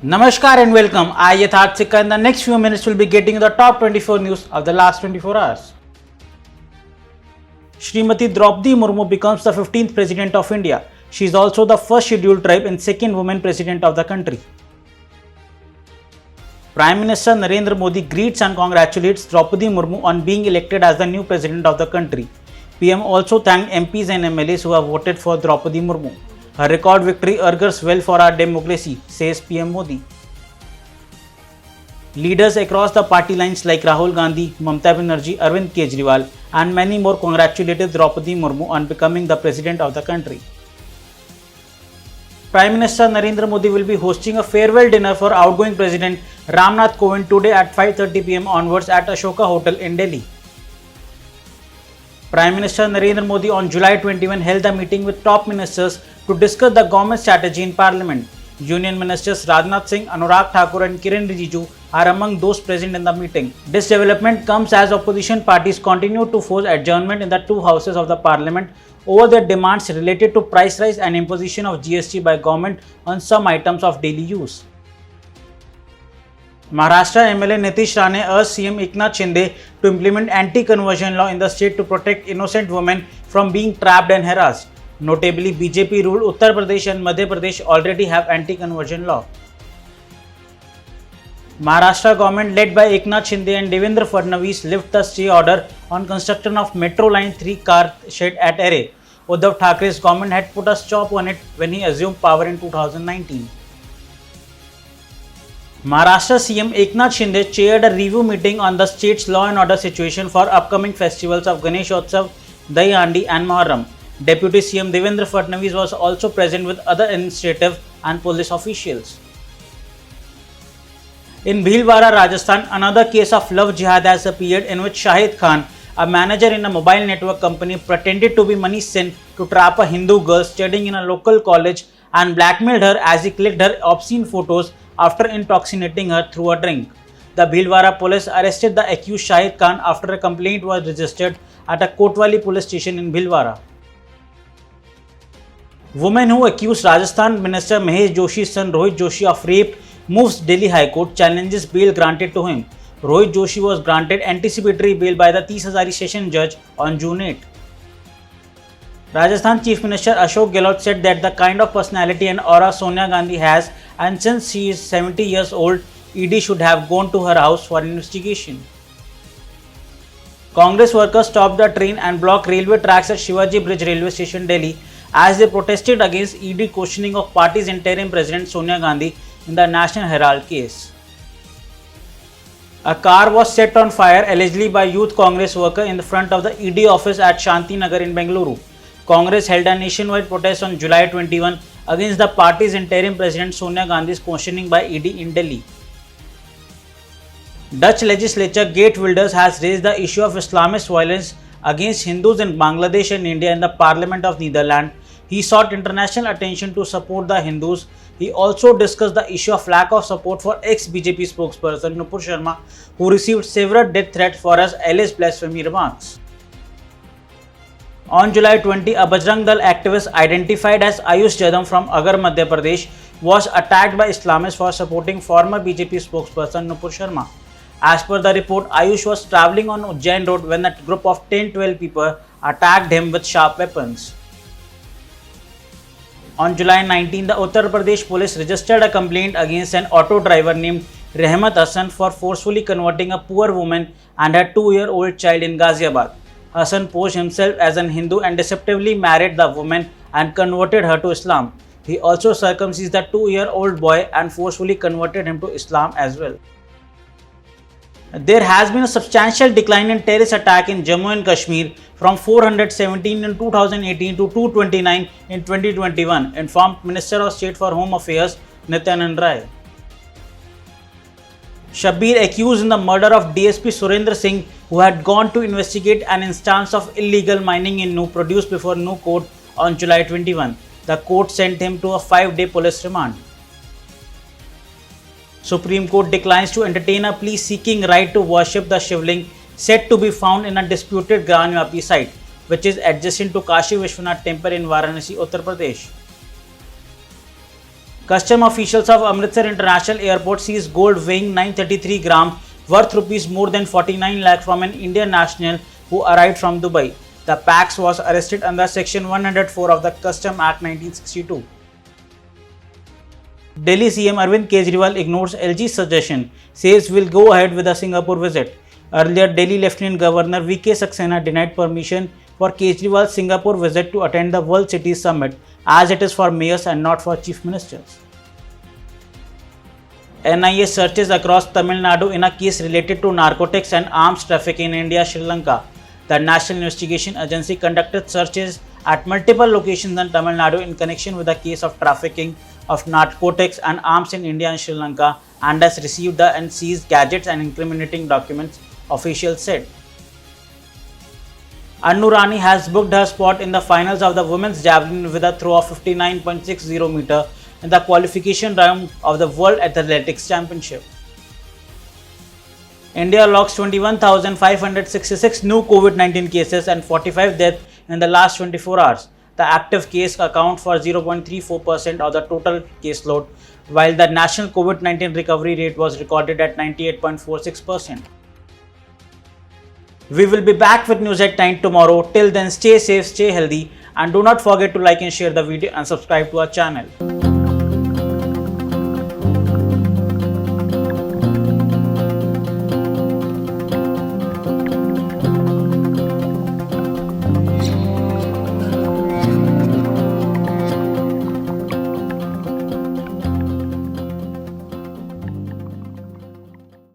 Namaskar and welcome. I Yatharth Sikka. In the next few minutes, we'll be getting the top 24 news of the last 24 hours. Srimati Draupadi Murmu becomes the 15th President of India. She is also the first scheduled tribe and second woman President of the country. Prime Minister Narendra Modi greets and congratulates Draupadi Murmu on being elected as the new President of the country. PM also thanked MPs and MLAs who have voted for Draupadi Murmu. Her record victory augurs well for our democracy, says PM Modi. Leaders across the party lines like Rahul Gandhi, Mamata Banerjee, Arvind Kejriwal and many more congratulated Draupadi Murmu on becoming the President of the country. Prime Minister Narendra Modi will be hosting a farewell dinner for outgoing President Ramnath Kovind today at 5:30 p.m. onwards at Ashoka Hotel in Delhi. Prime Minister Narendra Modi on July 21 held a meeting with top ministers to discuss the government strategy in Parliament. Union Ministers Rajnath Singh, Anurag Thakur and Kiren Rijiju are among those present in the meeting. This development comes as opposition parties continue to force adjournment in the two houses of the Parliament over their demands related to price rise and imposition of GST by government on some items of daily use. Maharashtra MLA Nitish Rane urged CM Eknath Shinde to implement anti-conversion law in the state to protect innocent women from being trapped and harassed. Notably, BJP ruled Uttar Pradesh and Madhya Pradesh already have anti-conversion law. Maharashtra government led by Eknath Shinde and Devendra Fadnavis lift the stay order on construction of Metro Line 3 car shed at Ere. Uddhav Thackeray's government had put a stop on it when he assumed power in 2019. Maharashtra CM Eknath Shinde chaired a review meeting on the state's law and order situation for upcoming festivals of Ganeshotsav, Dahi Handi and Muharram. Deputy CM Devendra Fadnavis was also present with other administrative and police officials. In Bhilwara, Rajasthan, another case of love jihad has appeared in which Shahid Khan, a manager in a mobile network company, pretended to be Manish Sen to trap a Hindu girl studying in a local college and blackmailed her as he clicked her obscene photos after intoxicating her through a drink. The Bhilwara police arrested the accused Shahid Khan after a complaint was registered at a Kotwali police station in Bhilwara. Woman who accused Rajasthan Minister Mahesh Joshi's son Rohit Joshi of rape moves Delhi High Court, challenges bail granted to him. Rohit Joshi was granted anticipatory bail by the Tis Hazari Session Judge on June 8. Rajasthan Chief Minister Ashok Gehlot said that the kind of personality and aura Sonia Gandhi has, and since she is 70 years old, ED should have gone to her house for investigation. Congress workers stopped the train and blocked railway tracks at Shivaji Bridge railway station, Delhi, as they protested against ED questioning of party's interim president Sonia Gandhi in the National Herald case. A car was set on fire allegedly by youth Congress worker in the front of the ED office at Shanti Nagar in Bengaluru. Congress held a nationwide protest on July 21 against the party's interim president Sonia Gandhi's questioning by ED in Delhi. Dutch legislature Geert Wilders has raised the issue of Islamist violence against Hindus in Bangladesh and India in the Parliament of Netherlands. He sought international attention to support the Hindus. He also discussed the issue of lack of support for ex-BJP spokesperson Nupur Sharma, who received several death threats for his alleged blasphemy remarks. On July 20, a Bajrang Dal activist identified as Ayush Jadam from Agar, Madhya Pradesh, was attacked by Islamists for supporting former BJP spokesperson Nupur Sharma. As per the report, Ayush was travelling on Ujjain Road when a group of 10-12 people attacked him with sharp weapons. On July 19, the Uttar Pradesh police registered a complaint against an auto driver named Rehmat Hassan for forcefully converting a poor woman and her 2-year-old child in Ghaziabad. Hassan posed himself as an Hindu and deceptively married the woman and converted her to Islam. He also circumcised the 2-year-old boy and forcefully converted him to Islam as well. There has been a substantial decline in terrorist attack in Jammu and Kashmir from 417 in 2018 to 229 in 2021, informed Minister of State for Home Affairs Nityanand Rai. Shabbir, accused in the murder of DSP Surendra Singh, who had gone to investigate an instance of illegal mining in Nuh, produced before Nuh court on July 21. The court sent him to a 5-day police remand. Supreme Court declines to entertain a plea seeking right to worship the Shivling said to be found in a disputed Granyapi site, which is adjacent to Kashi Vishwanath Temple in Varanasi, Uttar Pradesh. Custom officials of Amritsar International Airport seized gold weighing 933 grams worth rupees more than 49 lakh from an Indian national who arrived from Dubai. The Pax was arrested under Section 104 of the Custom Act 1962. Delhi CM Arvind Kejriwal ignores LG's suggestion, says will go ahead with a Singapore visit. Earlier, Delhi Lieutenant Governor VK Saxena denied permission for Kejriwal's Singapore visit to attend the World Cities Summit, as it is for mayors and not for chief ministers. NIA searches across Tamil Nadu in a case related to narcotics and arms trafficking in India, Sri Lanka. The National Investigation Agency conducted searches at multiple locations in Tamil Nadu in connection with the case of trafficking of narcotics and arms in India and Sri Lanka and has received and seized gadgets and incriminating documents, officials said. Annu Rani has booked her spot in the finals of the women's javelin with a throw of 59.60 meter in the qualification round of the World Athletics Championship. India logs 21,566 new COVID-19 cases and 45 deaths in the last 24 hours. The active case account for 0.34% of the total caseload, while the national COVID-19 recovery rate was recorded at 98.46%. We will be back with news at 9 tomorrow. Till then, stay safe, stay healthy, and do not forget to like and share the video and subscribe to our channel.